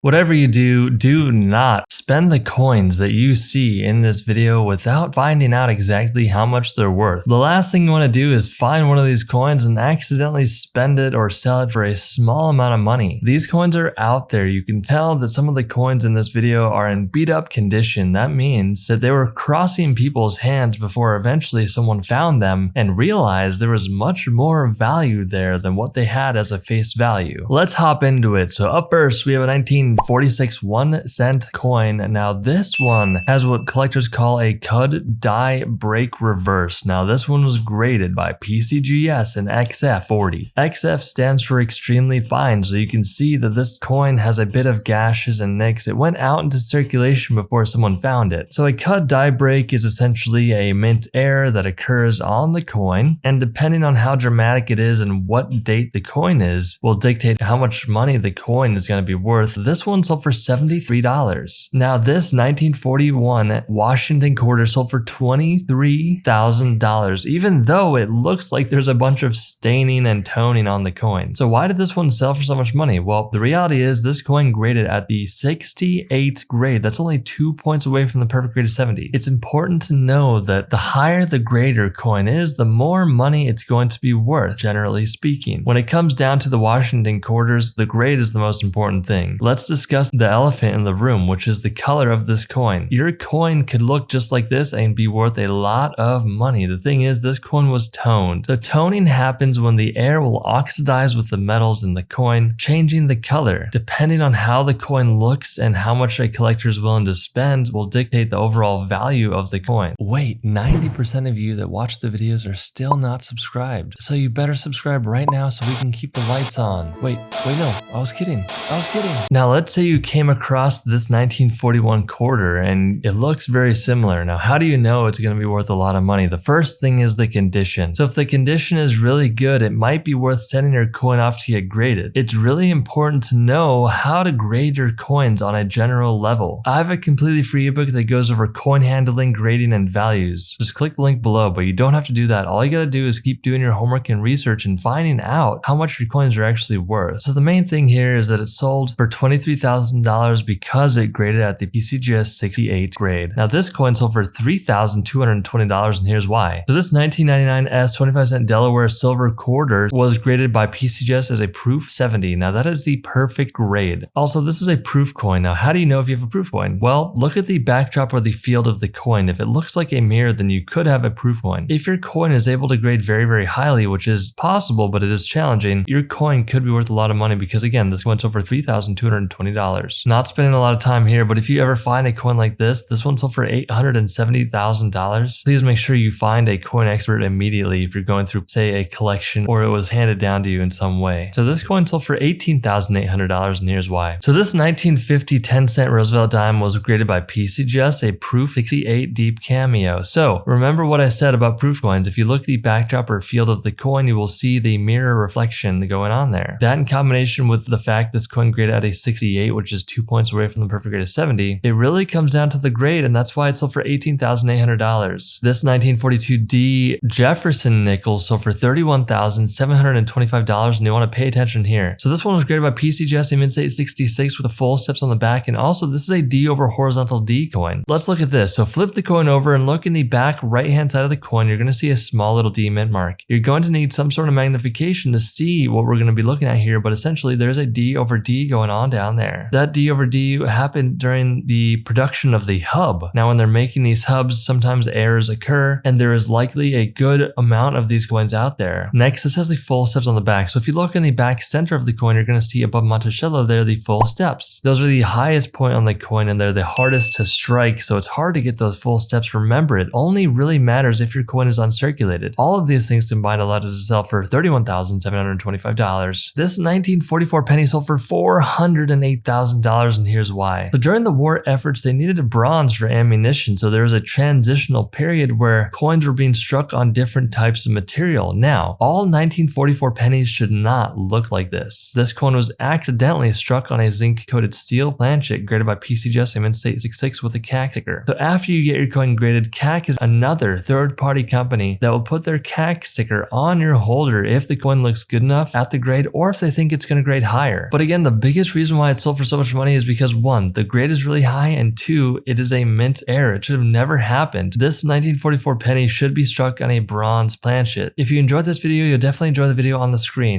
Whatever you do, do not spend the coins that you see in this video without finding out exactly how much they're worth. The last thing you want to do is find one of these coins and accidentally spend it or sell it for a small amount of money. These coins are out there. You can tell that some of the coins in this video are in beat up condition. That means that they were crossing people's hands before eventually someone found them and realized there was much more value there than what they had as a face value. Let's hop into it. So up first, we have a 1946 1-cent coin. Now this one has what collectors call a cud die break reverse. Now this one was graded by PCGS and XF40. XF stands for extremely fine, so you can see that this coin has a bit of gashes and nicks. It went out into circulation before someone found it. So a cud die break is essentially a mint error that occurs on the coin, and depending on how dramatic it is and what date the coin is will dictate how much money the coin is going to be worth. This one sold for $73. Now this 1941 Washington quarter sold for $23,000, even though it looks like there's a bunch of staining and toning on the coin. So why did this one sell for so much money? Well, the reality is this coin graded at the 68 grade. That's only 2 points away from the perfect grade of 70. It's important to know that the higher the grade your coin is, the more money it's going to be worth, generally speaking. When it comes down to the Washington quarters, the grade is the most important thing. Let's discuss the elephant in the room, which is the color of this coin. Your coin could look just like this and be worth a lot of money. The thing is, this coin was toned. So toning happens when the air will oxidize with the metals in the coin, changing the color. Depending on how the coin looks and how much a collector is willing to spend will dictate the overall value of the coin. Wait, 90% of you that watch the videos are still not subscribed. So you better subscribe right now so we can keep the lights on. Wait, no, I was kidding. Now let's say you came across this 1941 quarter and it looks very similar. Now, how do you know it's going to be worth a lot of money? The first thing is the condition. So if the condition is really good, it might be worth sending your coin off to get graded. It's really important to know how to grade your coins on a general level. I have a completely free ebook that goes over coin handling, grading, and values. Just click the link below, but you don't have to do that. All you got to do is keep doing your homework and research and finding out how much your coins are actually worth. So the main thing here is that it sold for $23,000 because it graded at the PCGS 68 grade. Now this coin sold for $3,220, and here's why. So this 1999 S 25-cent Delaware silver quarter was graded by PCGS as a proof 70. Now that is the perfect grade. Also, this is a proof coin. Now how do you know if you have a proof coin? Well, look at the backdrop or the field of the coin. If it looks like a mirror, then you could have a proof coin. If your coin is able to grade very, very highly, which is possible, but it is challenging, your coin could be worth a lot of money because again, this went sold for $3,220. Not spending a lot of time here, but if you ever find a coin like this one sold for $870,000. Please make sure you find a coin expert immediately if you're going through, say, a collection or it was handed down to you in some way. So this coin sold for $18,800, and here's why. So this 1950 10-cent Roosevelt dime was graded by PCGS a proof 68 deep cameo. So remember what I said about proof coins. If you look at the backdrop or field of the coin, you will see the mirror reflection going on there. That in combination with the fact this coin graded at a 68, which is 2 points away from the perfect grade of 70, it really comes down to the grade, and that's why it sold for $18,800. This 1942 D Jefferson nickel sold for $31,725, and you want to pay attention here. So this one was graded by PCGS in mid-state 66 with the full steps on the back, and also this is a D over horizontal D coin. Let's look at this. So flip the coin over and look in the back right-hand side of the coin. You're going to see a small little D mint mark. You're going to need some sort of magnification to see what we're going to be looking at here, but essentially there's a D over D going on down there. That D over D happened during the production of the hub. Now when they're making these hubs, sometimes errors occur, and there is likely a good amount of these coins out there. Next, this has the full steps on the back. So if you look in the back center of the coin, you're going to see above Monticello there the full steps. Those are the highest point on the coin, and they're the hardest to strike, so it's hard to get those full steps. Remember, it only really matters if your coin is uncirculated. All of these things combined allowed it to sell for $31,725. This 1944 penny sold for $408,000, and here's why. So during the war efforts, they needed a bronze for ammunition, so there was a transitional period where coins were being struck on different types of material. Now, all 1944 pennies should not look like this. This coin was accidentally struck on a zinc-coated steel planchet graded by PCGS in mid-state 66 with a CAC sticker. So after you get your coin graded, CAC is another third-party company that will put their CAC sticker on your holder if the coin looks good enough at the grade or if they think it's going to grade higher. But again, the biggest reason why why it sold for so much money is because 1, the grade is really high, and 2, it is a mint error. It should have never happened. This 1944 penny should be struck on a bronze planchet. If you enjoyed this video, you'll definitely enjoy the video on the screen.